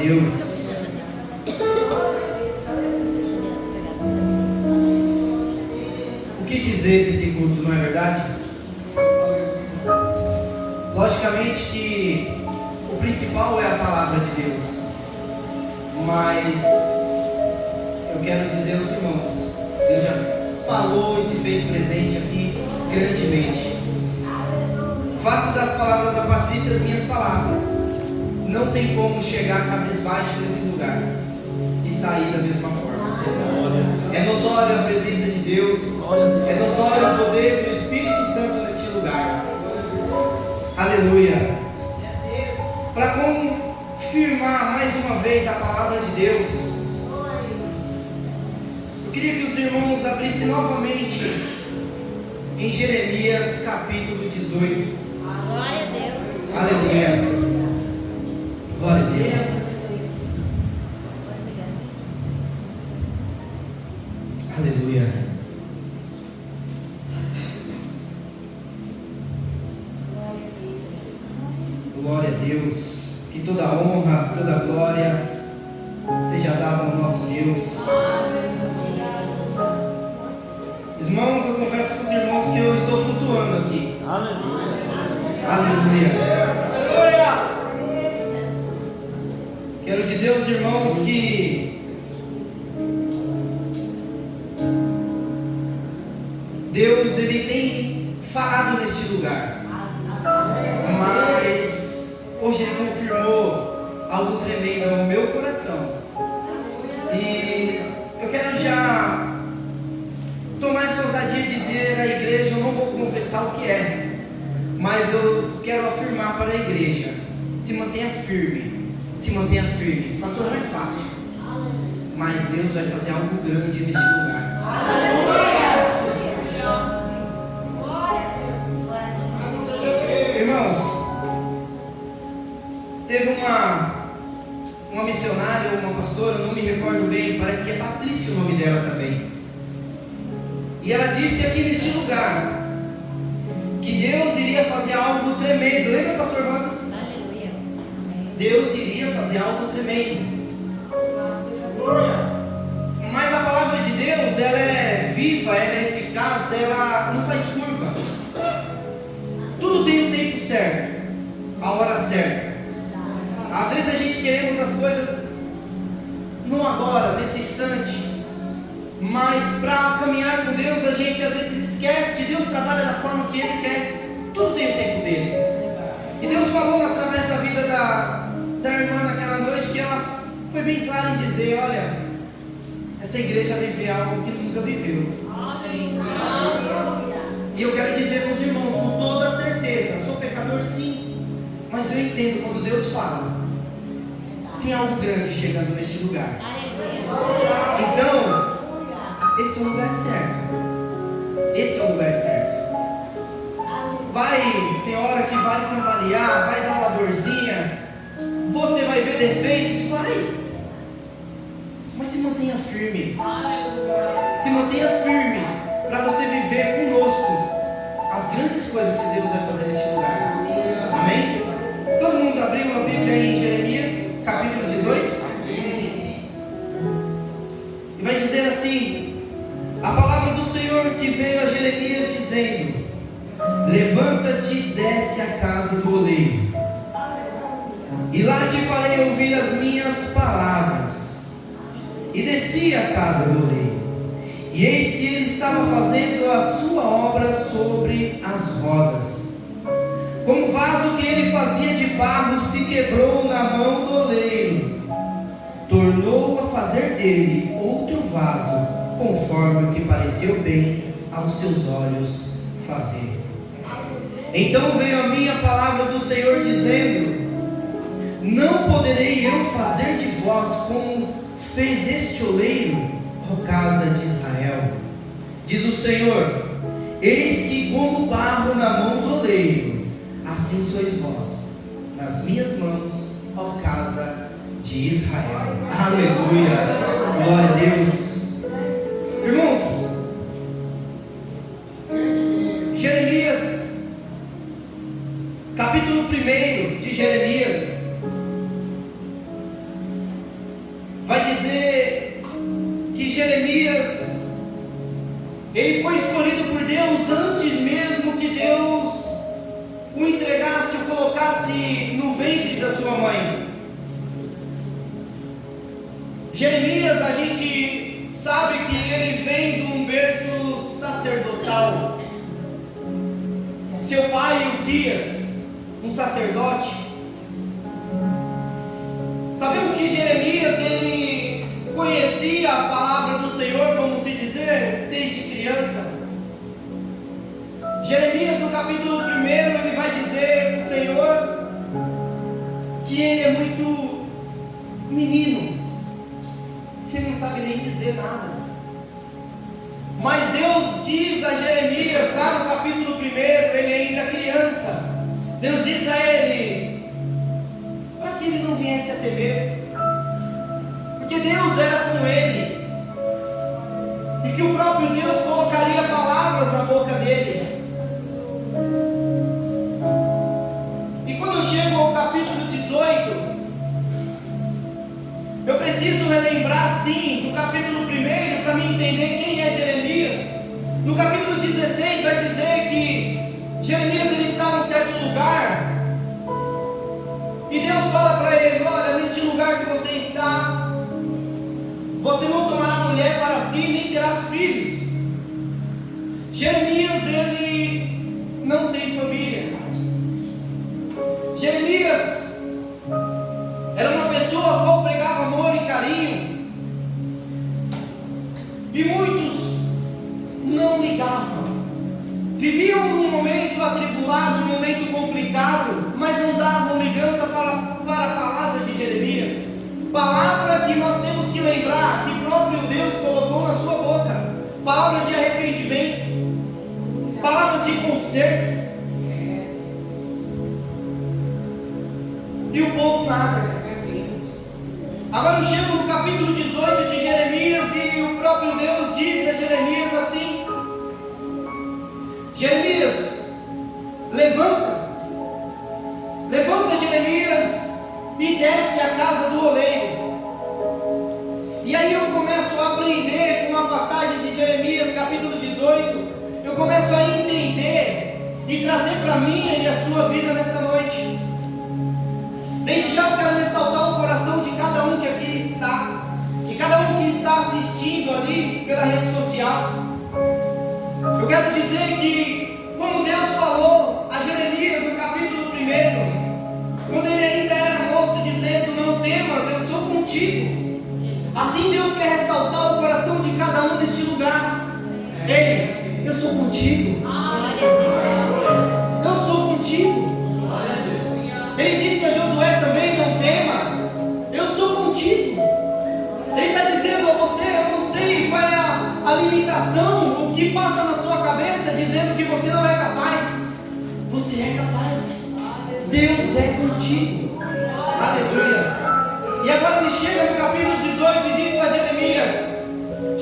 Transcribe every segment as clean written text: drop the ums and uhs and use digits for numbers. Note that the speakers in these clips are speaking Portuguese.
Deus. O que dizer desse culto, não é verdade? Logicamente que o principal é a palavra de Deus, mas eu quero dizer aos irmãos, Deus já falou e se fez presente aqui grandemente. Faço das palavras da Patrícia as minhas palavras. Não tem como chegar cabisbaixo nesse lugar e sair da mesma forma. É notória a presença de Deus, é notório o poder do Espírito Santo neste lugar. Aleluia. Para confirmar mais uma vez a palavra de Deus, eu queria que os irmãos abrissem novamente em Jeremias capítulo 18. Glória a Deus. Aleluia. Glória a Deus. Aleluia. Glória a Deus. Que toda honra, toda glória seja dada ao nosso Deus. Irmãos, eu confesso para os irmãos que eu estou flutuando aqui. Aleluia. Aleluia. Quero dizer aos irmãos que Deus, Ele tem falado neste lugar, mas hoje Ele confirmou algo tremendo ao meu coração. E eu quero já tomar essa ousadia e dizer à igreja, eu não vou confessar o que é, mas eu quero afirmar para a igreja: se mantenha firme, se mantenha firme. Pastor, não é fácil, mas Deus vai fazer algo grande neste lugar. Irmãos, teve uma missionária, uma pastora, não me recordo bem, parece que é Patrícia o nome dela também. E ela disse aqui neste lugar que Deus iria fazer algo tremendo. Lembra, pastor Wanda? Aleluia. Deus iria fazer algo tremendo. Mas a palavra de Deus, ela é viva, ela é eficaz, ela não faz curva. Tudo tem o tempo certo, a hora certa. Às vezes a gente queremos as coisas não agora, nesse instante, mas para caminhar com Deus a gente às vezes esquece que Deus trabalha da forma que Ele quer. Tudo tem o tempo dele. E Deus falou através da vida da irmã naquela noite, que ela foi bem clara em dizer: olha, essa igreja vai viver algo que nunca viveu. E eu quero dizer para os irmãos com toda certeza, sou pecador sim, mas eu entendo quando Deus fala, tem algo grande chegando neste lugar. Então, esse é o lugar certo. Esse é o lugar certo. Tem hora que vai cambalear, vai dar uma dorzinha, você vai ver defeitos, vai. Mas se mantenha firme. Se mantenha firme para você viver conosco as grandes coisas que Deus vai fazer neste lugar. Amém? Todo mundo abriu a Bíblia em Jeremias, capítulo 18? E vai dizer assim: a palavra do Senhor que veio a Jeremias dizendo: levanta-te e desce à casa do oleiro, e lá te farei ouvir as minhas palavras. E desci à casa do oleiro, e eis que ele estava fazendo a sua obra sobre as rodas. Como o vaso que ele fazia de barro se quebrou na mão do oleiro, tornou a fazer dele outro vaso, conforme o que pareceu bem aos seus olhos fazer. Então veio a minha palavra do Senhor dizendo: não poderei eu fazer de vós como fez este oleiro, ó casa de Israel? Diz o Senhor: eis que como barro na mão do oleiro, assim sois vós nas minhas mãos, ó casa de Israel. Aleluia, glória a Deus. Irmãos, Jeremias, capítulo 1 de Jeremias, vai dizer que Jeremias, ele foi escolhido por Deus antes mesmo que Deus o entregasse, o colocasse no ventre da sua mãe. Jeremias, a gente sabe que ele vem de um berço sacerdotal. Seu pai, Uquias, um sacerdote. Sabemos que Jeremias, ele conhecia a palavra do Senhor, vamos dizer, desde criança. Jeremias, no capítulo 1, ele vai dizer para o Senhor que ele é muito menino, que ele não sabe nem dizer nada. Mas Deus diz a Jeremias, lá no capítulo 1, ele ainda é criança, Deus diz a ele, para que ele não viesse a temer, porque Deus era com ele, e que o próprio Deus colocaria palavras na boca dele. E quando eu chego ao capítulo 18, eu preciso relembrar sim do capítulo 1 para me entender quem é Jeremias. No capítulo 16 vai dizer que Jeremias ele está num certo lugar e Deus fala para ele: olha, neste lugar que você está, você não tomará mulher para si, nem terás filhos. Jeremias ele não tem família. Jeremias era uma pessoa a qual pregava amor e carinho, e muitos não ligavam, viviam num momento atribulado, num momento complicado, mas não davam ligança para a palavra de Jeremias, palavra que nós temos que lembrar, que próprio Deus colocou na sua boca, palavras de arrependimento, palavras de conserto, e o povo nada. Agora eu chego no capítulo 18 de Jeremias e o próprio Deus diz a Jeremias assim: Jeremias, levanta Jeremias e desce à casa do oleiro. E aí eu começo a aprender com a passagem de Jeremias capítulo 18, eu começo a entender e trazer para a minha e a sua vida nessa noite. Desde já eu quero ressaltar o coração de cada um que aqui está, e cada um que está assistindo ali pela rede social. Eu quero dizer que, como Deus falou a Jeremias no capítulo 1, quando ele ainda era moço, dizendo: não temas, eu sou contigo. Assim Deus quer ressaltar o coração de cada um neste lugar. Ei, eu sou contigo. Eu sou contigo. Ele disse a Josué também: não temas, eu sou contigo. Ele está dizendo a você: eu não sei qual é a limitação, o que passa na sua cabeça, dizendo que você não é capaz. Você é capaz. Deus é contigo. Aleluia. E agora ele chega no capítulo 18 e diz para Jeremias: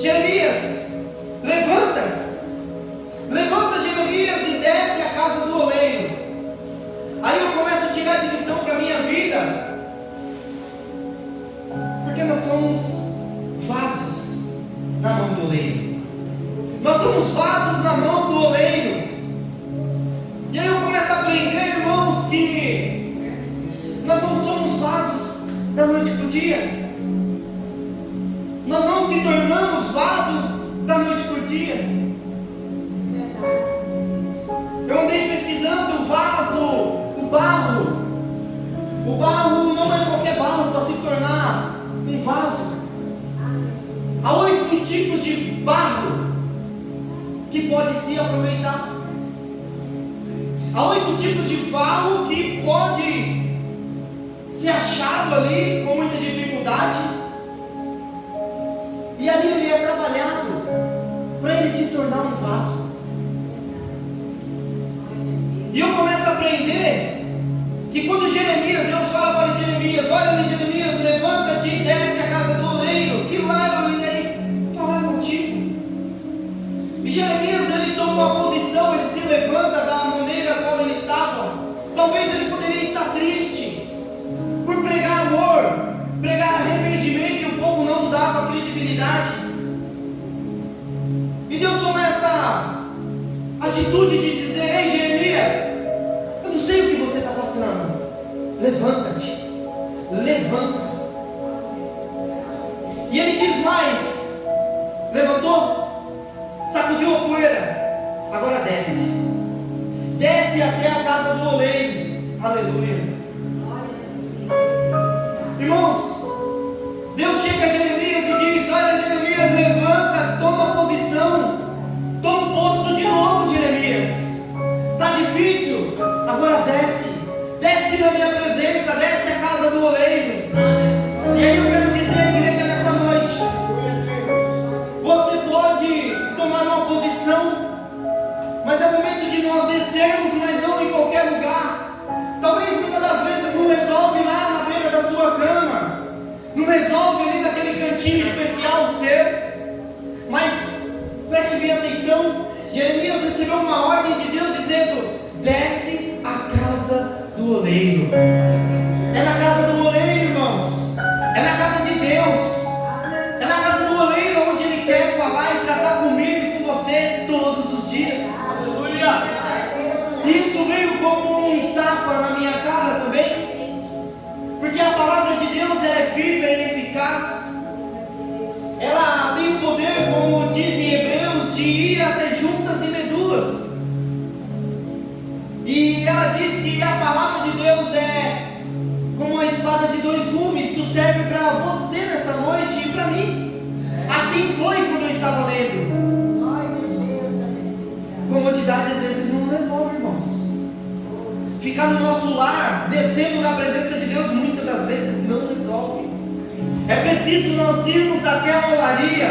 Jeremias, levanta Jeremias e desce à casa do oleiro. Aí eu começo a tirar de lição para a minha vida, porque nós somos vasos na mão do oleiro. Nós somos vasos na mão do oleiro. E aí eu começo a aprender, irmãos, que nós não somos vasos da noite para o dia. Nós não se tornamos vasos da noite para o dia. Eu andei pesquisando o vaso, o barro. O barro não é qualquer barro para se tornar um vaso. Há 8 tipos de barro que pode se aproveitar. Há 8 tipos de barro que pode ser achado ali com muita dificuldade. E ali ele é trabalhado para ele se tornar um vaso. E eu começo a aprender que quando Jeremias, Deus fala para Jeremias: olha, Jeremias, levanta-te e desce à casa do oleiro, que lá eu irei falar contigo. E Jeremias, ele toma uma posição, ele se levanta da maneira como ele estava. Talvez ele poderia estar triste por pregar amor, pregar arrependimento, e o povo integridade. E Deus toma essa atitude de dizer: ei, Jeremias, eu não sei o que você está passando, levanta-te, levanta. E ele diz mais: levantou, sacudiu a poeira, agora desce, desce até a casa do oleiro. Aleluia. Irmãos, Deus chega a Jeremias e diz: olha, Jeremias, levanta, toma posição, toma o posto de novo, Jeremias. Está difícil, agora desce, desce na minha presença, desce a casa do oleiro. E aí eu quero dizer à igreja nessa noite: você pode tomar uma posição, mas é momento de nós descermos, mas não em qualquer lugar. Talvez muitas das vezes não resolve lá na beira da sua cama, não resolve ali naquele cantinho especial seu, mas preste bem atenção. Jeremias recebeu uma ordem de Deus dizendo: desce à casa do oleiro. É na casa do oleiro, irmãos, é na casa de Deus, é na casa do oleiro onde Ele quer falar e tratar comigo e com você todos os dias. Aleluia! Isso veio como um tapa na minha cara também, porque a palavra de Deus é viva e eficaz. Ela tem o poder, como diz em Hebreus, de ir até juntas e medulas. E ela diz que a palavra de Deus é como uma espada de dois gumes. Isso serve para você nessa noite e para mim. Assim foi quando eu estava lendo. Comodidade às vezes não resolve, irmãos. Ficar no nosso lar, descendo na presença de Deus, muitas das vezes não resolve. É preciso nós irmos até a olaria,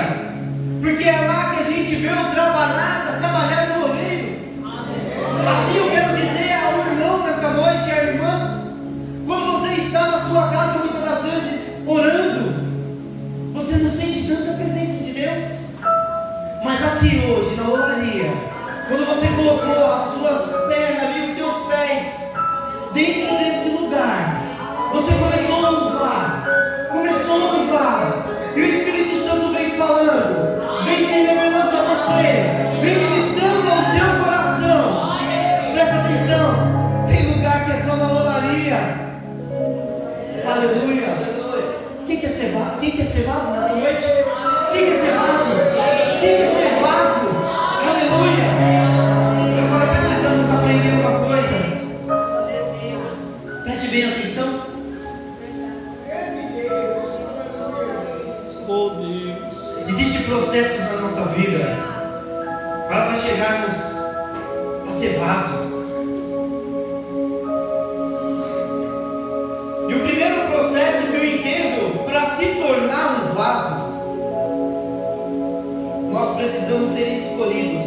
porque é lá que a gente vê o trabalhar no oleiro. Assim eu quero dizer ao irmão nessa noite, à irmã, quando você está na sua casa, muitas das vezes orando, você não sente tanta presença de Deus. Mas aqui hoje, na olaria, quando você colocou as suas pernas ali, os seus pés dentro desse lugar, você começou a louvar, e o Espírito Santo vem falando, vem se revelando a você, vem ministrando ao seu coração. Presta atenção, tem lugar que é só na olaria. Aleluia. Quem quer ser vaso? Quem quer ser vaso nessa noite? Quem quer ser vaso? Quem quer ser vaso? Aleluia. Agora precisamos aprender uma coisa. Preste bem atenção. Oh Deus. Existem processos na nossa vida para nós chegarmos a ser vaso. E o primeiro processo que eu entendo para se tornar um vaso, nós precisamos ser escolhidos.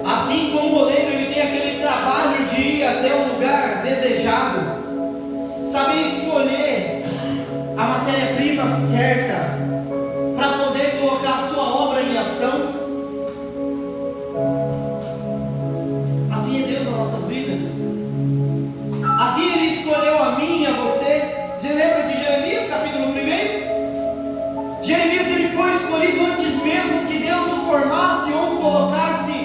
Assim como o oleiro ele tem aquele trabalho de ir até um lugar desejado, saber escolher a matéria-prima certa para poder colocar a sua obra em ação. Assim é Deus nas nossas vidas. Assim Ele escolheu a mim e a você. Você lembra de Jeremias, capítulo 1? Jeremias ele foi escolhido antes mesmo que Deus o formasse ou o colocasse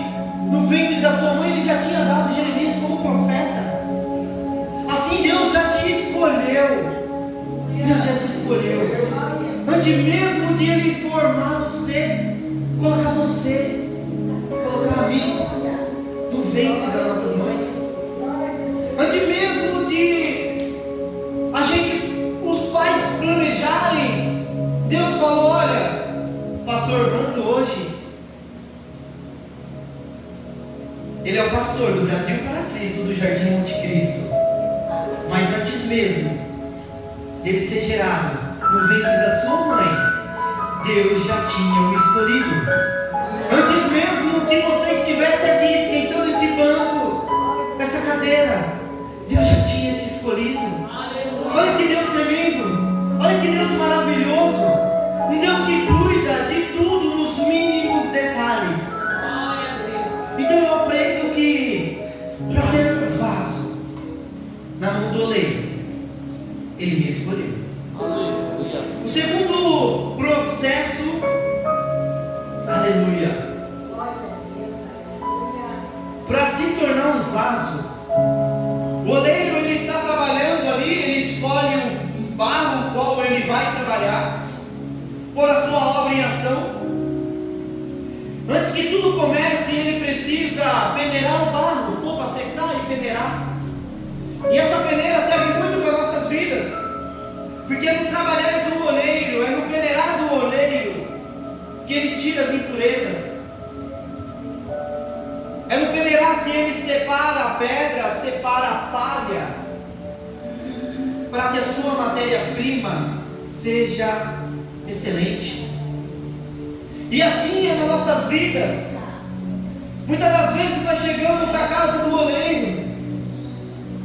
no ventre da sua mãe. Ele já tinha dado Jeremias como profeta. Assim Deus já te escolheu. Deus já te escolheu. Antes mesmo de Ele formar você, colocar você, colocar a mim no ventre das nossas mães. Antes mesmo de a gente, os pais planejarem, Deus falou: olha, pastor Vando hoje, ele é o pastor do Brasil para Cristo, do Jardim Monte Cristo. Mas antes mesmo dele ser gerado no ventre da sua mãe, Deus já tinha o escolhido. Antes mesmo que você estivesse aqui esquentando esse banco, essa cadeira, Deus já tinha te escolhido. Olha que Deus tremendo, olha que Deus maravilhoso, um Deus que cuida de tudo nos mínimos detalhes. Então eu aprendo que para ser um vaso na mão do oleiro, Ele me escolheu. O segundo pôr a sua obra em ação. Antes que tudo comece, ele precisa peneirar o barro, pôr para secar e peneirar. E essa peneira serve muito para nossas vidas, porque é no trabalhar do oleiro, é no peneirar do oleiro, que ele tira as impurezas. É no peneirar que ele separa a pedra, separa a palha, para que a sua matéria-prima seja excelente. E assim é nas nossas vidas. Muitas das vezes nós chegamos à casa do oleiro.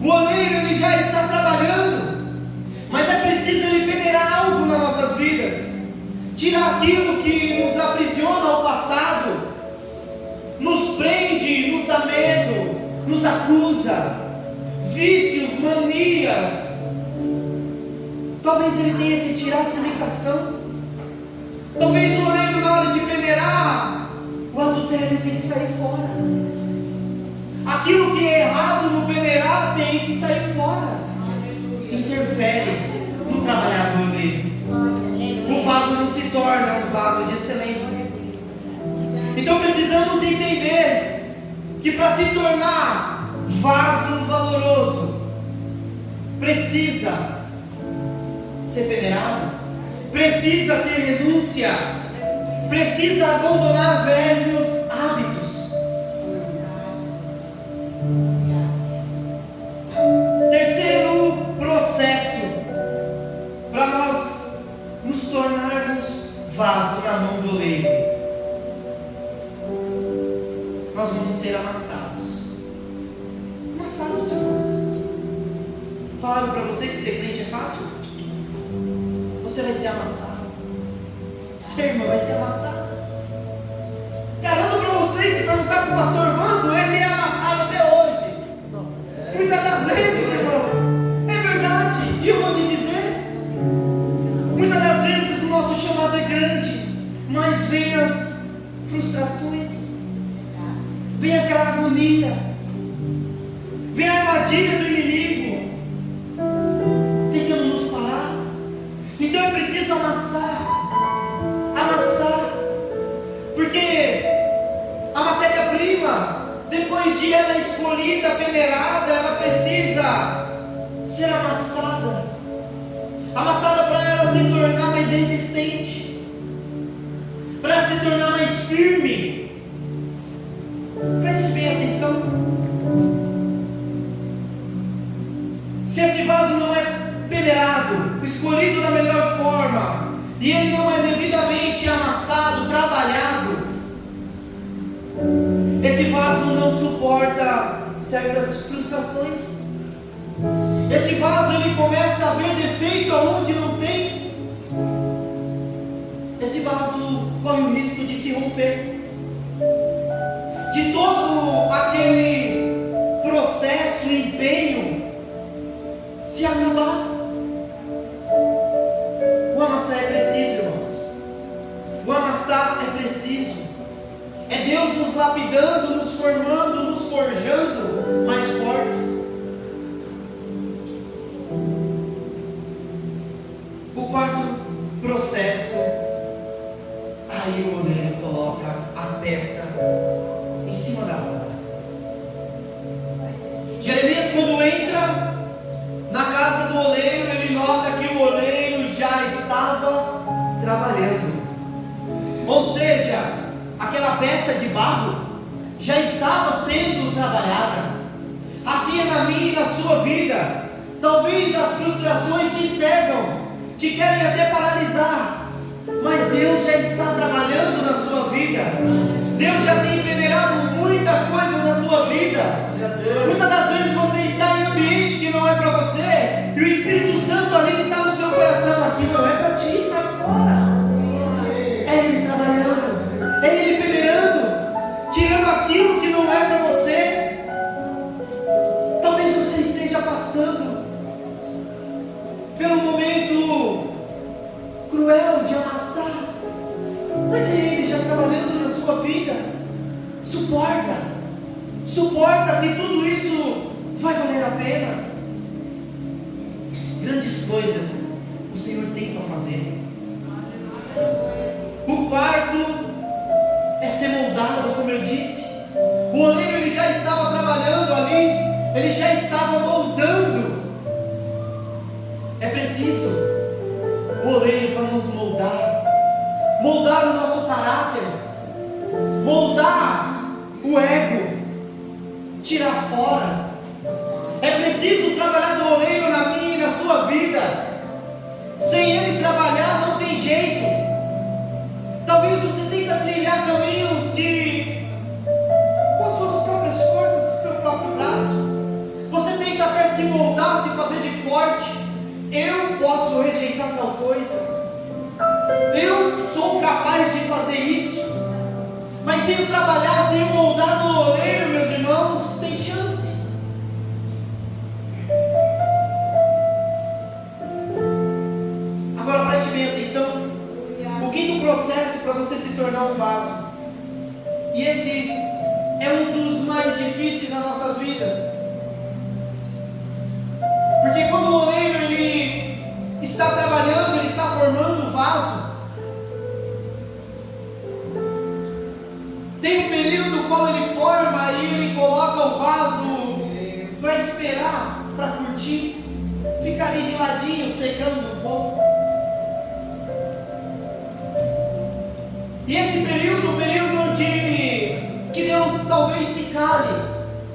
O oleiro ele já está trabalhando, mas é preciso ele peneirar algo nas nossas vidas, tirar aquilo que nos aprisiona ao passado, nos prende, nos dá medo, nos acusa, vícios, manias. Talvez ele tenha que tirar a fornicação. Talvez o oleiro, na hora de peneirar, o adultério tem que sair fora. Aquilo que é errado no peneirar tem que sair fora. Interfere no trabalhar do oleiro. O vaso não se torna um vaso de excelência. Então precisamos entender que para se tornar vaso valoroso, precisa ser peneirado, precisa ter renúncia, precisa abandonar velhos hábitos. Terceiro processo para nós nos tornarmos vaso na mão do oleiro: nós vamos ser amassados. Amassados, irmãos. Falaram para você que ser crente é fácil? Você vai ser amassado. Seu irmão vai ser amassado. Garanto para vocês, se perguntar para o pastor Vando, ele é amassado até hoje. Muitas das vezes, irmão, é verdade. E eu vou te dizer, muitas das vezes o nosso chamado é grande, mas vem as frustrações, vem aquela agonia, vem a armadilha do inimigo tentando nos parar. Então é preciso amassar, porque a matéria-prima, depois de ela escolhida, peneirada, ela precisa ser amassada para ela se tornar mais resistente, para ela se tornar mais firme. Preste bem atenção. Se esse vaso não é peneirado, escolhido da melhor forma, e ele não é devidamente amassado, trabalhado, esse vaso não suporta certas frustrações. Esse vaso ele começa a ver defeito aonde não tem. Esse vaso corre o risco de se romper, de todo aquele processo, empenho se acabar. O amassar é preciso, irmãos. O amassar é preciso. É Deus nos lapidando, nos formando, nos forjando mais fortes. O quarto processo, aí o oleiro coloca a peça em cima da roda. Jeremias, quando entra na casa do oleiro, ele nota que o oleiro já estava trabalhando. Ou seja, aquela peça de barro já estava sendo trabalhada. Assim é na minha e na sua vida. Talvez as frustrações te cegam, te querem até paralisar, mas Deus já está trabalhando na sua vida. Deus já tem peneirado muita coisa na sua vida. Muitas das vezes você está em um ambiente que não é para você, e o Espírito Santo ali está no seu coração: aqui não é para ti, sai fora. É Ele trabalhando, é Ele peneirando, tirando aquilo que não é para você. Talvez você esteja passando pelo momento cruel de amassar, mas é Ele já trabalhando na sua vida. Suporta que tudo isso vai valer a pena. Grandes coisas o Senhor tem para fazer. eu disse. O oleiro ele já estava trabalhando ali, ele já estava moldando. É preciso o oleiro para nos moldar, moldar o nosso caráter, moldar o ego, tirar fora. É preciso trabalhar do oleiro na minha e na sua vida. Sem ele trabalhar não tem jeito. Talvez você tenta trilhar caminhos com as suas próprias forças, com o seu próprio braço. Você tenta até se moldar, se fazer de forte. Eu posso rejeitar tal coisa. Eu sou capaz de fazer isso. Mas sem eu trabalhar, sem eu moldar no oleiro, meus irmãos, sem chance. Agora preste bem atenção. O quinto processo para você se tornar um vaso. E esse é um dos mais difíceis nas nossas vidas. Porque quando o oleiro ele está trabalhando, ele está formando o vaso, tem um período no qual ele forma e ele coloca o vaso para esperar, para curtir, fica ali de ladinho, secando um pouco. E esse período, o período onde que Deus talvez se cale,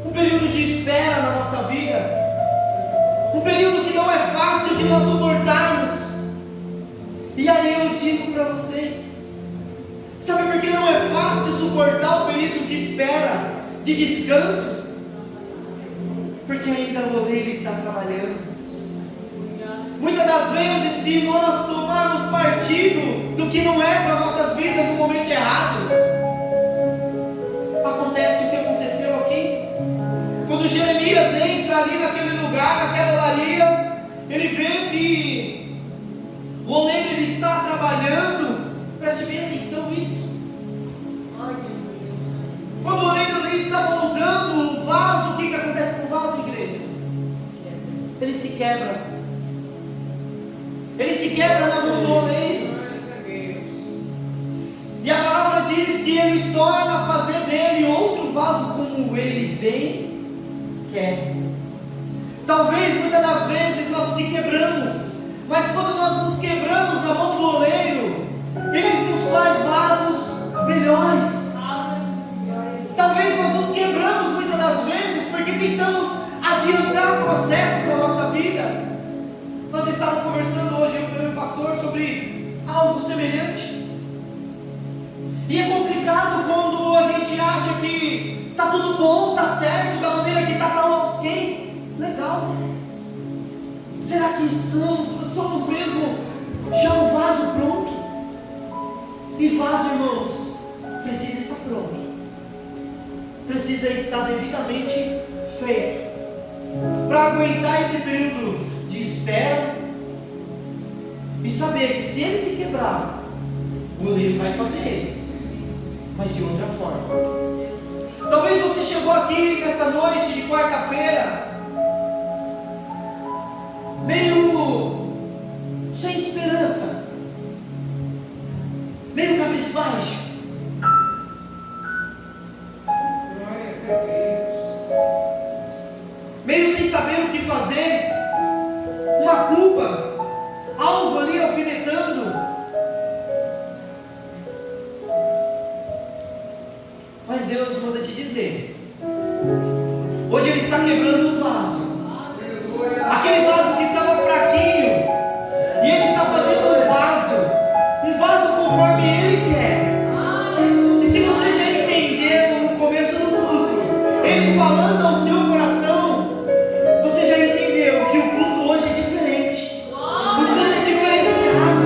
um período de espera na nossa vida, um período que não é fácil de nós suportarmos. E aí eu digo para vocês, sabe por que não é fácil suportar o período de espera, de descanso? Porque ainda o oleiro está trabalhando. Muitas das vezes, se nós tomarmos partido do que não é para nossas vidas no momento errado, acontece o que aconteceu aqui. Quando Jeremias entra ali naquele lugar, naquela olaria, ele vê que o oleiro ele está trabalhando. Preste bem atenção nisso. Quando o oleiro ali está moldando o vaso, o que acontece com o vaso, igreja? Ele se quebra. Ele se quebra na mão do oleiro. E a palavra diz que ele torna a fazer dele outro vaso como ele bem quer. Talvez muitas das vezes nós se quebramos, mas quando nós nos quebramos na mão do oleiro, ele nos faz vasos melhores. Talvez nós nos quebramos muitas das vezes porque tentamos adiantar processos da nossa vida. Nós estávamos conversando hoje, eu e o pastor, sobre algo semelhante. E é complicado quando a gente acha que está tudo bom, está certo, da maneira que está, ok, legal. Será que somos mesmo já um vaso pronto? E vaso, irmãos, precisa estar pronto. Precisa estar devidamente feito para aguentar esse período de espera e saber que se ele se quebrar, o oleiro vai fazer ele, mas de outra forma. Talvez você chegou aqui nessa noite de quarta-feira meio sem esperança, meio cabisbaixo, meio sem saber o que fazer, uma culpa, algo ali alfinetando. Mas Deus manda te dizer, hoje Ele está quebrando o vaso, aquele vaso que estava fraquinho, e Ele está fazendo um vaso conforme Ele quer. E se você já entendeu no começo do culto, Ele falando ao seu coração, você já entendeu que o culto hoje é diferente. O culto é diferenciado.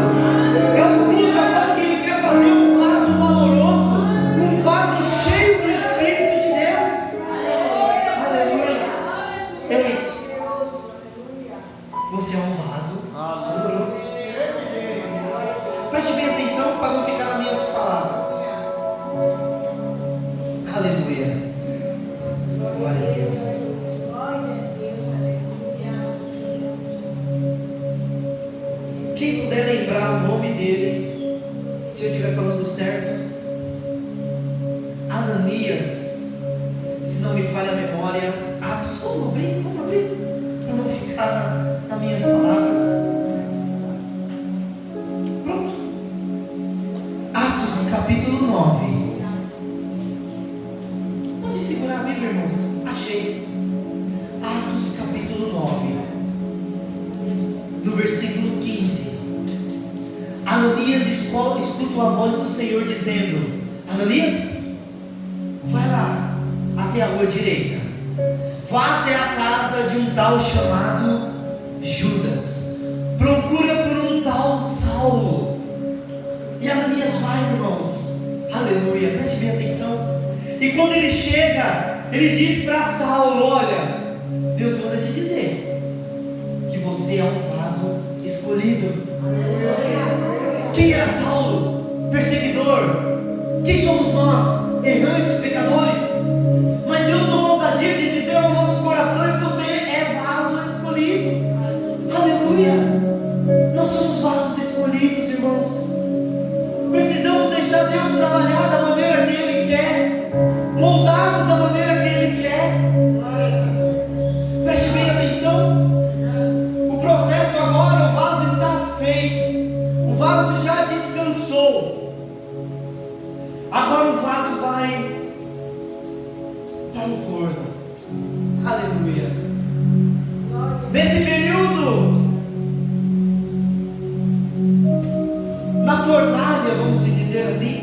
É um culto agora que Ele quer fazer um vaso valoroso, um vaso cheio do Espírito de Deus. Aleluia. Ei, você é um vaso valoroso. Preste bem atenção para não ficar nas minhas palavras. Aleluia. Glória a Deus. Quem puder lembrar o nome dele, se eu estiver falando certo, Ananias, se não me falha a memória, Atos, vamos abrir, para não ficar nas minhas palavras. Pronto. Atos capítulo 9. Pode segurar a Bíblia, irmãos? Achei. Atos capítulo 9, no versículo 15. Ananias escuta a voz do Senhor dizendo: Ananias, vai lá até a rua direita, vá até a casa de um tal chamado Judas, procura por um tal Saulo. E Ananias vai, irmãos, aleluia, preste bem atenção. E quando ele chega, ele diz para Saulo: olha, Deus manda te dizer que você é um vaso escolhido. Quem era Saulo? Perseguidor. Quem somos nós? Errantes, pecadores. Mas Deus tomou a ousadia de dizer aos nossos corações: você é vaso escolhido. Aleluia. Nós somos vasos escolhidos, irmãos. Precisamos deixar Deus trabalhar da maneira que Ele quer, moldarmos da maneira que Ele quer. Preste bem atenção. O processo agora, o vaso está feito. O vaso já descansou. Agora o vaso vai para o forno. Aleluia. Nesse período, na fornalha, vamos dizer assim,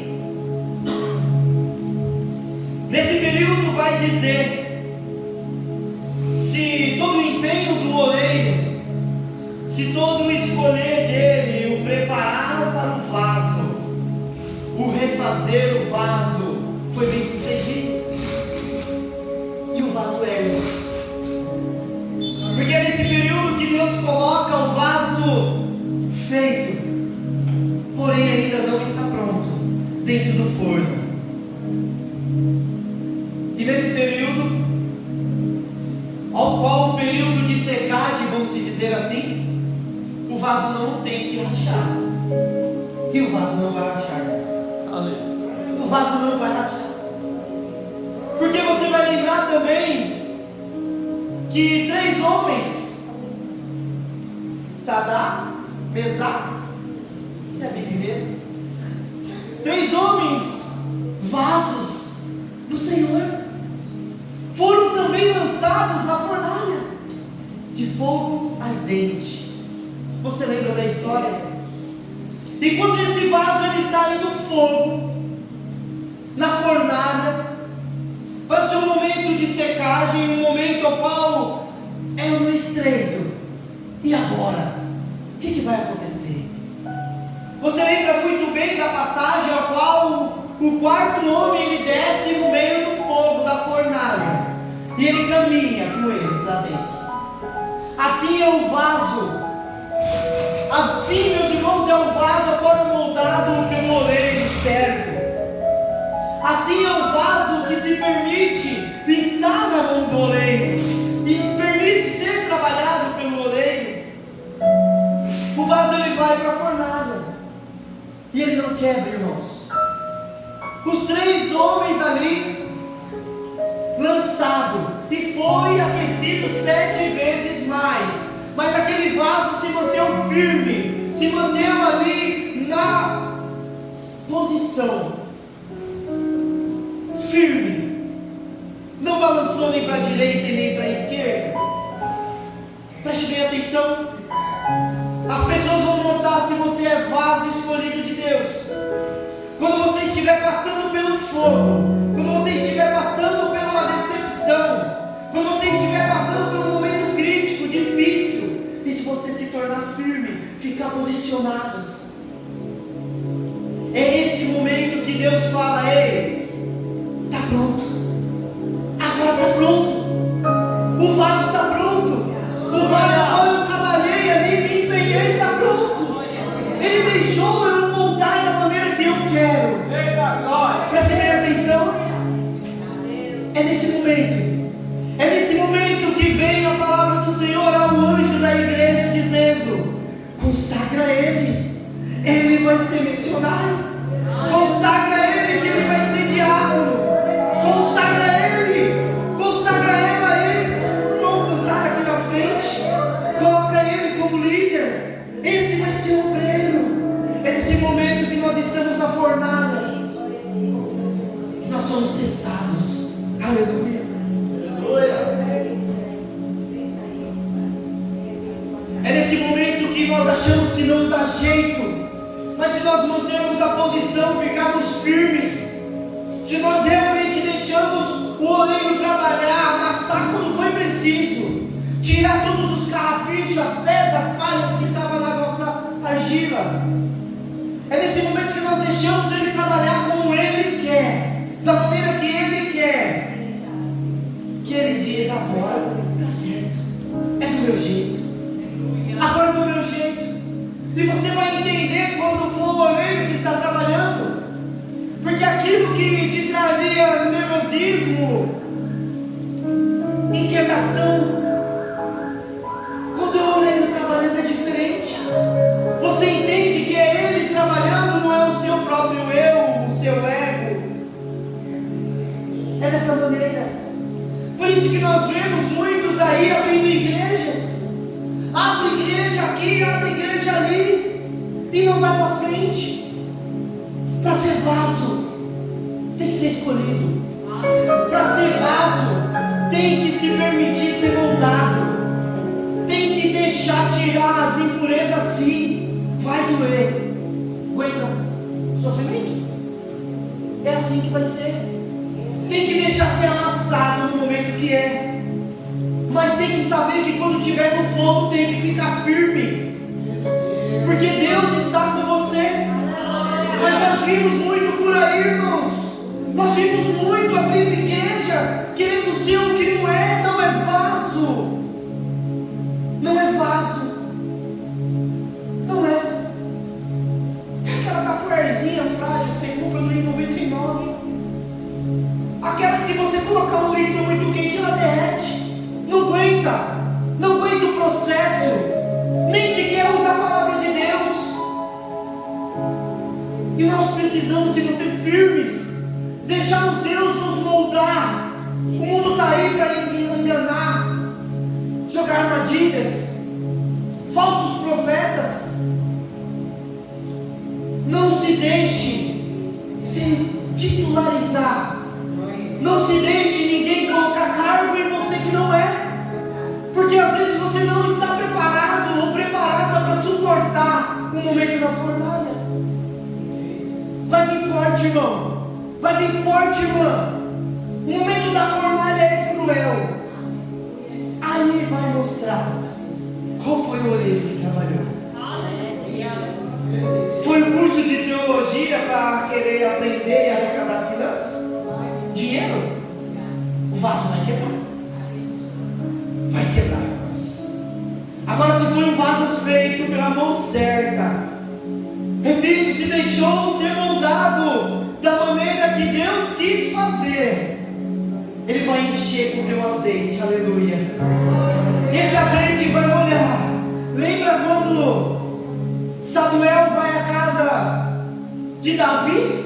nesse período vai dizer se todo o empenho do oleiro, se todo o escolher dele, o preparar para o vaso, o refazer o vaso, foi bem sucedido. E o vaso é, irmãos. Porque é nesse período que Deus coloca o vaso feito, porém ainda não está pronto, dentro do forno. E nesse período, ao qual o período de secagem, vamos dizer assim, o vaso não tem que rachar. E o vaso não vai rachar, irmãos. O vaso não vai rachar. Porque você vai lembrar também que 3 homens, Sadraque, Mesaque e Abednego, 3 homens, vasos do Senhor, foram também lançados na fornalha de fogo ardente. Você lembra da história? E quando esse vaso ele está ali no fogo, na fornalha, para o seu momento de secagem, um momento ao qual é no estreito. E agora? O que vai acontecer? Você lembra muito bem da passagem ao qual o 4º homem ele desce no meio do fogo da fornalha e ele caminha com eles lá dentro. Assim é o vaso. Assim, meus irmãos, é o vaso agora moldado pelo oleiro certo. Assim é o vaso que se permite estar na mão do oleiro e permite ser trabalhado pelo oleiro. O vaso ele vai para a fornalha e ele não quebra, irmãos. Os 3 homens ali lançado e foi aquecido 7 vezes mais, mas aquele vaso se manteve firme, se manteve ali na posição firme, não balançou nem para a direita e nem para a esquerda. Preste bem atenção. As pessoas vão notar se você é vaso escolhido de Deus. Quando você estiver passando pelo fogo, quando você estiver passando por uma decepção, quando você estiver passando por um momento crítico, difícil, e se você se tornar firme, ficar posicionados, é esse momento que Deus fala: ei, está pronto, agora está pronto, o vaso está pronto, o vaso quando eu trabalhei ali, me empenhei, está pronto, Ele deixou eu montar da maneira que eu quero. Preste bem atenção. É nesse momento que vem a palavra do Senhor ao anjo da igreja dizendo: consagra ele vai ser missionário, consagra ele que ele vai ser diácono, É nesse momento que nós achamos que não dá jeito, mas se nós mantermos a posição, ficarmos firmes, se nós realmente deixamos o oleiro trabalhar, amassar quando foi preciso, tirar todos os carrapichos, as pedras, as palhas que estavam na nossa argila, é nesse momento que nós deixamos ele trabalhar como ele quer, da maneira que ele quer, que ele diz: agora está certo, é do meu jeito, agora é do meu jeito. E você vai entender quando for o oleiro que está trabalhando, porque aquilo que te trazia nervosismo, inquietação, quando é o oleiro trabalhando é diferente. Você entende que é ele trabalhando, não é o seu próprio eu, o seu ego. É dessa maneira. Por isso que nós vemos muitos aí abrindo igrejas. Abre igreja aqui, abre igreja ali, e não vai para frente. Para ser vaso, tem que ser escolhido. Para ser vaso, tem que se permitir ser moldado. Tem que deixar tirar as impurezas, sim. Vai doer. Aguenta sofrimento? É assim que vai ser. Tem que deixar ser amassado no momento que é. Mas tem que saber que quando estiver no fogo tem que ficar firme, porque Deus está com você. Mas nós vimos muito por aí, irmãos. Nós vimos muito abrindo igreja, querendo ser o que não é. Não é vaso. Não é vaso. Não é. É aquela tapuerzinha frágil que você compra no I99. Aquela que se você colocar um líquido muito quente, ela derrete. Não aguenta o processo, nem sequer usa a palavra de Deus. E nós precisamos se manter firmes, deixarmos Deus nos moldar. O mundo está aí para enganar, jogar armadilhas, falsos profetas. Não se deixe se titularizar, não se deixe ninguém colocar cargo em você que não é. Porque às vezes você não está preparado ou preparada para suportar o momento da fornalha. Vai vir forte, irmão. Vai vir forte, irmã. O momento da fornalha é cruel. Aí vai mostrar qual foi o oleiro que trabalhou. Foi o curso de teologia para querer aprender e arrecadar finanças? Dinheiro? O vaso vai quebrar. Vai quebrar, irmãos. Agora, se foi um vaso feito pela mão certa, repito, se deixou ser moldado da maneira que Deus quis fazer, Ele vai encher com o teu azeite, aleluia. Esse azeite vai molhar. Lembra quando Samuel vai à casa de Davi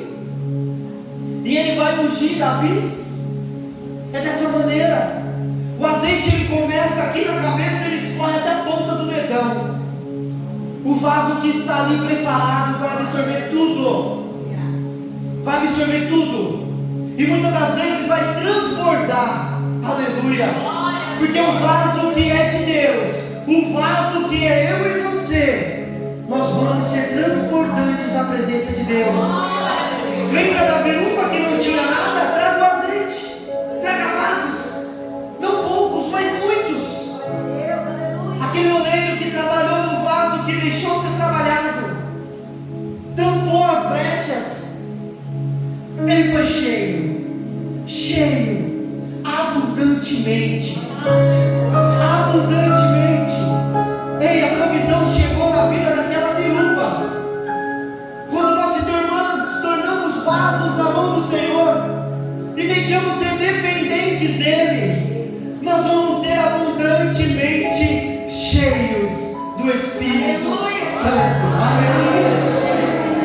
e ele vai ungir Davi? É dessa maneira. O azeite ele começa aqui na cabeça, ele escorre até a ponta do dedão. O vaso que está ali preparado vai absorver tudo. Vai absorver tudo. E muitas das vezes vai transbordar. Aleluia. Porque o vaso que é de Deus, o vaso que é eu e você, nós vamos ser transbordantes na presença de Deus. Lembra da viúva que não tinha nada? Traga o azeite. Traga vasos. Aquele oleiro que trabalhou no vaso, que deixou ser trabalhado, tampou as brechas, ele foi cheio, abundantemente. Ei, a provisão chegou na vida daquela viúva. Quando nós se tornamos vasos na mão do Senhor e deixamos ser dependentes dEle, nós vamos ser abundantemente cheios do Espírito Santo. Aleluia.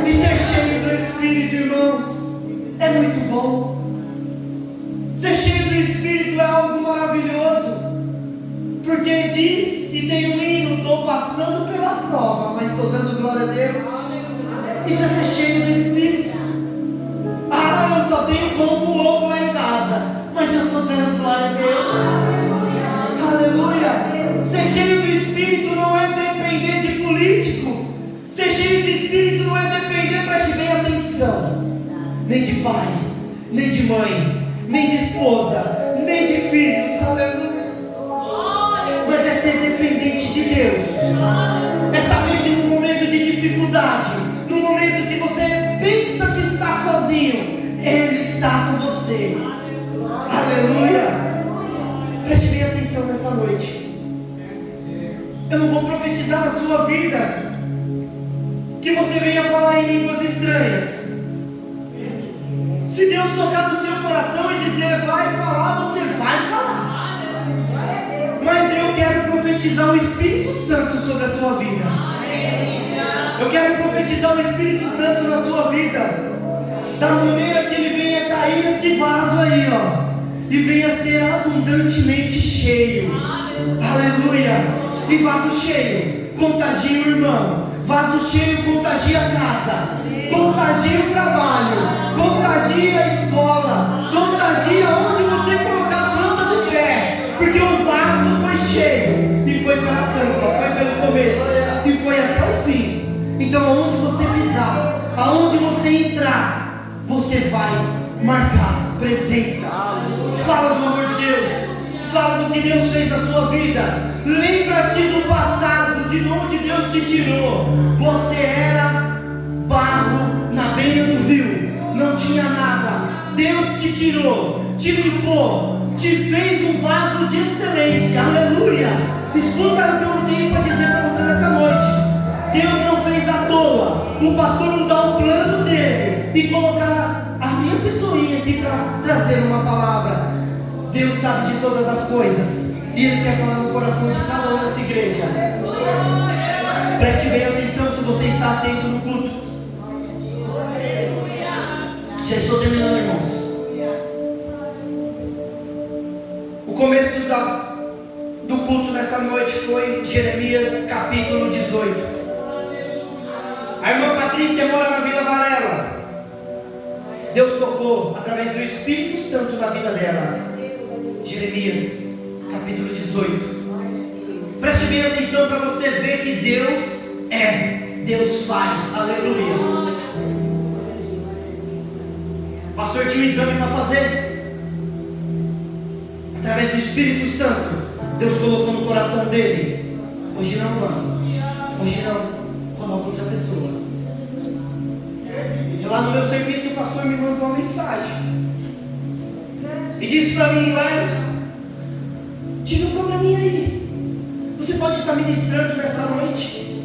E ser cheio do Espírito, irmãos, é muito bom. Ser cheio do Espírito é algo maravilhoso, porque diz, e tem um hino, estou passando pela prova, mas estou dando glória a Deus. Isso é ser cheio do Espírito. Ah, eu só tenho pão com ovo lá em casa, mas eu estou dando glória a Deus. Aleluia. Ser cheio do Espírito não é nem de pai, nem de mãe, nem de esposa, nem de filhos, aleluia. Mas é ser dependente de Deus, é saber que no momento de dificuldade, no momento que você pensa que está sozinho, Ele está com você, aleluia. Preste bem atenção nessa noite. Eu não vou profetizar na sua vida que você venha falar em línguas estranhas. Se Deus tocar no seu coração e dizer vai falar, você vai falar. Mas eu quero profetizar o Espírito Santo sobre a sua vida. Eu quero profetizar o Espírito Santo na sua vida, da maneira que ele venha cair nesse vaso aí, ó, e venha ser abundantemente cheio. Aleluia. E vaso cheio contagia o irmão, vaso cheio contagia a casa, contagia o trabalho, contagia a escola, contagia onde você colocar a planta do pé, porque o vaso foi cheio e foi pela tampa, foi pelo começo e foi até o fim. Então aonde você pisar, aonde você entrar, você vai marcar presença. Fala do amor de Deus, fala do que Deus fez na sua vida. Lembra-te do passado, de onde Deus te tirou. Você era barro na beira do rio, não tinha nada. Deus te tirou, te limpou, te fez um vaso de excelência. Aleluia. Escuta o que eu tenho para dizer para você nessa noite. Deus não fez à toa. O pastor não dá o plano dele e colocar a minha pessoinha aqui para trazer uma palavra. Deus sabe de todas as coisas e Ele quer falar no coração de cada um nessa igreja. Preste bem atenção se você está atento no culto. Já estou terminando, irmãos. O começo do culto nessa noite foi Jeremias capítulo 18. A irmã Patrícia mora na Vila Varela. Deus tocou através do Espírito Santo na vida dela. Jeremias capítulo 18. Preste bem atenção para você ver que Deus faz, aleluia. Pastor tinha um exame para fazer. Através do Espírito Santo, Deus colocou no coração dele: hoje não vamos, hoje não, coloca outra pessoa. E lá no meu serviço o pastor me mandou uma mensagem e disse para mim: Wellington, tive um probleminha aí, você pode estar ministrando nessa noite?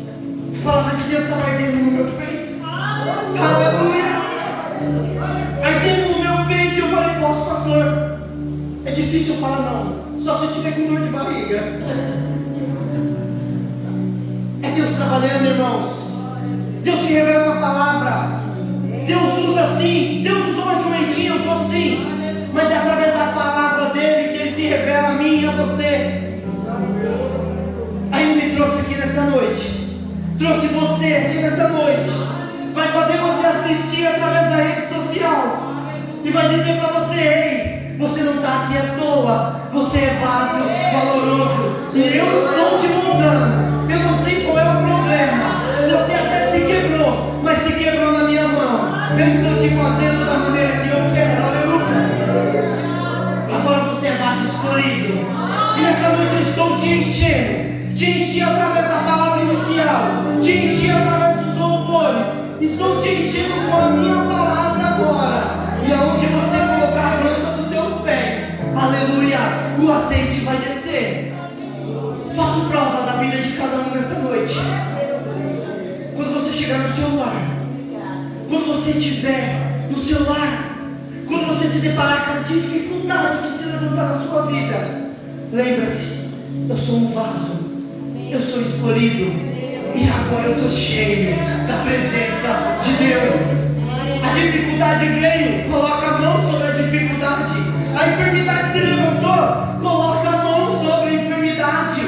A palavra de Deus estava ardendo no meu peito. Aleluia. Ardendo no meu peito. Eu falei: posso, pastor? É difícil eu falar não, só se eu tiver com dor de barriga. É Deus trabalhando, irmãos. Deus se revela na palavra. Deus usa sim. Deus usou uma jumentinha, usou sim, mas é através da palavra dele que ele se revela a mim e a você. Aí ele me trouxe aqui nessa noite, trouxe você aqui nessa noite, vai fazer você assistir através da rede social e vai dizer para você: ei, você não está aqui à toa, você é vaso valoroso e eu estou te moldando. Eu não sei qual é o problema, você até se quebrou, mas se quebrou na minha mão. Eu estou te fazendo da maneira que eu quero, aleluia. Agora você é vaso escolhido, e nessa noite eu estou te enchendo. Te enchi através da palavra inicial, te enchi através dos louvores, estou te enchendo com a minha palavra agora. E aonde você colocar a planta dos teus pés, aleluia, o azeite vai descer. Faço prova da vida de cada um nessa noite. Quando você chegar no seu lar, quando você estiver no seu lar, quando você se deparar com a dificuldade que se levantar na sua vida, lembra-se: eu sou um vaso, eu sou escolhido, e agora eu estou cheio da presença de Deus. A dificuldade veio, coloca a mão sobre a dificuldade. A enfermidade se levantou, coloca a mão sobre a enfermidade.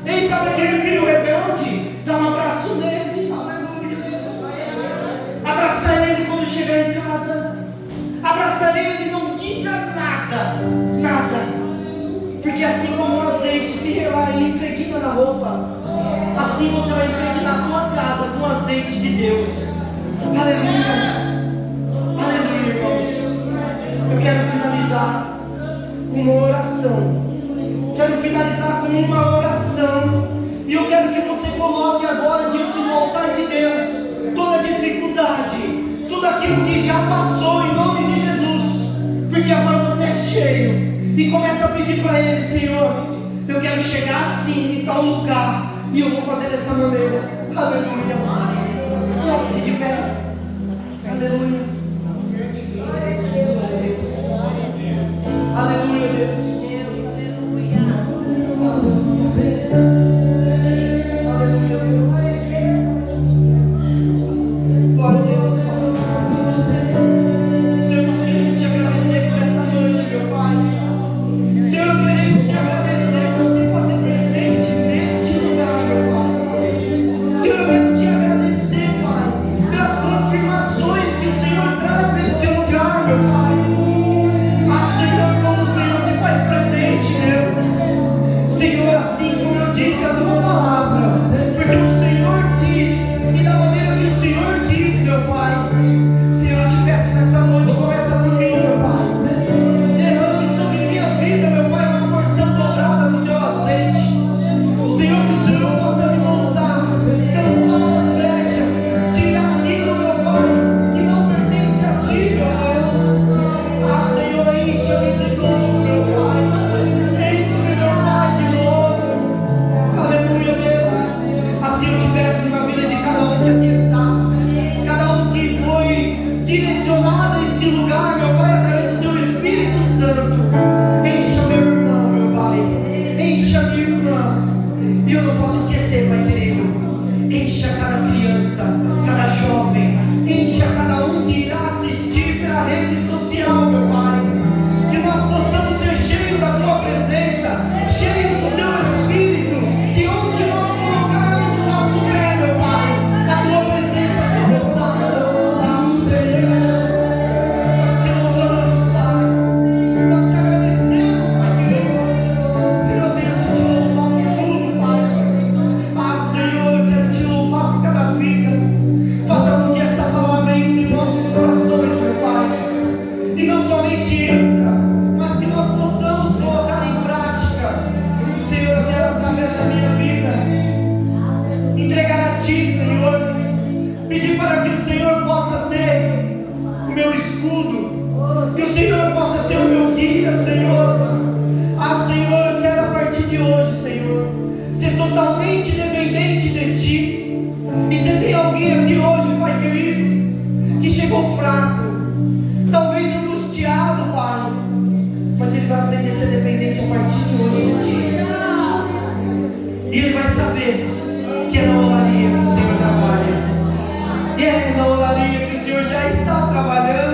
Ei, sabe aquele filho rebelde? Dá um abraço nele, aleluia. Abraça ele quando chegar em casa. Abraça ele, não diga nada, nada. Porque assim como o azeite se relar e impregna na roupa, assim você vai impregnar a tua casa com o azeite de Deus. Aleluia. Aleluia. irmãos, eu quero finalizar com uma oração. Quero finalizar com uma oração. E eu quero que você coloque agora diante do altar de Deus toda dificuldade, tudo aquilo que já passou em nome de Jesus. Porque agora você é cheio e começa a pedir para Ele: Senhor, eu quero chegar assim em tal lugar, e eu vou fazer dessa maneira. Aleluia. Coloque-se de pé. Aleluia. Aleluia, Deus. Trabalhando.